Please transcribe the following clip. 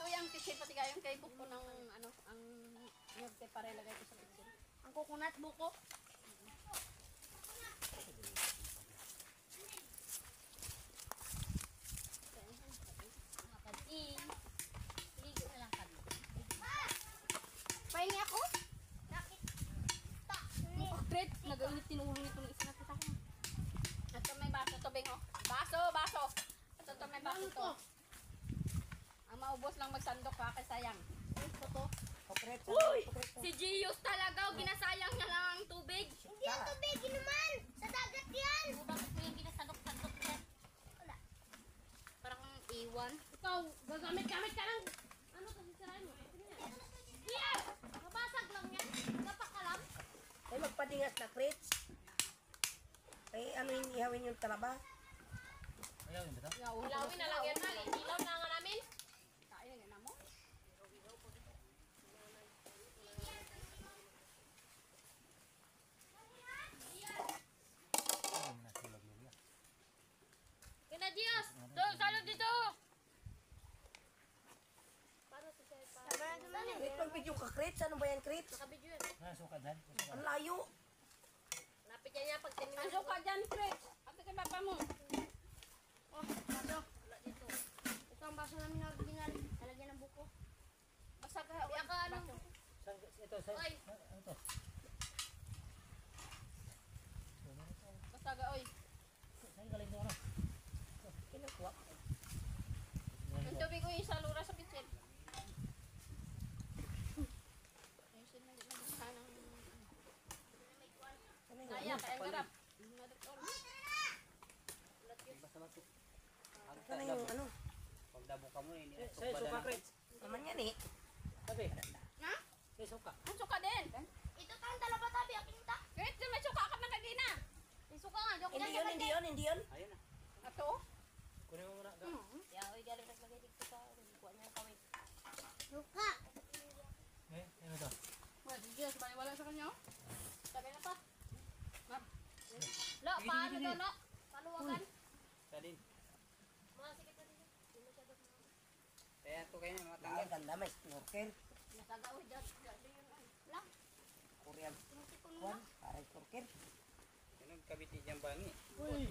Ito yung kitchen pati kayong kay buko ng ano, ang nyog kay pare lagay ko sa kitchen. Ang coconut buko. Makating. Ligo na lang kami. Pahingi ako? Fred, nag-init tinulong ito ng isa na kita ko. Ito may baso to, Bing, oh. Baso. Ito may baso to. Ang maubos lang magsandok ha, kay sayang. Ito to. Kokret. Uy! Si Gius talaga, ginasayang niya lang ang tubig. Hindi ang tubig, inuman! Sa dagat yan! Bakit mo yung ginasandok-sandok niya? Wala. Parang iwan. Ikaw, gagamit-gamit ka ng... Ano to, sisirain mo? Yeah! Mabasag lang yan. Napakalam. Ay, magpadingas na, Krits. Ay, ano yung ihawin yung talaba? Ilawin na lang yan, Mal. Ilaw na nga namin. Kain na mo. Kina Gius! Salog dito! Krits, mag-video ka, Krits. Ano ba yan, Krits? Nakabidyo yan. Ang layo. Lapit niya niya pag tinignan. Pasok ka dyan, Chris. Ate kay papa mo. Oh, baso. Wala dito. Ito ang baso namin na original. Talagyan ng buko. Basta ka, Kaya ka ano? Oy! Basta ka, oy. Kinukuha. Yung tubig ko yung sa lura sa kitchen. Ayusin na, nabukha ng... Kaya, kaya garap. Ano yung ano? Pagdabo ka mo, ini. Sa'yo, suka, Krits. Naman yan eh. Sabi, Ha? say suka. Ang suka din. Ito tayong dalawa tabi, aking ta. Chris, may suka ka na kagina. May suka nga. Joke Hindi yun. Ayun na. Ito? Kunin mo muna. Ya, oy, galing naglagay dito sa... Kuha niya yung kawin. Luka. Ano to? Wala, sige, sabay wala sa kanya. Sabi na pa. Ma'am. Lo, paano daw, lo? Paluwagan. Sadin. Mga sikit na dito. Hindi masyado. Kaya ito kayo na mga Ang tanggal. ganda, may snorkel. Nasaga, oy, dyan. Dyan yung ano. Lang. Korean. Kwan, para snorkel. Yan ang kabiti dyan bangi. Uy,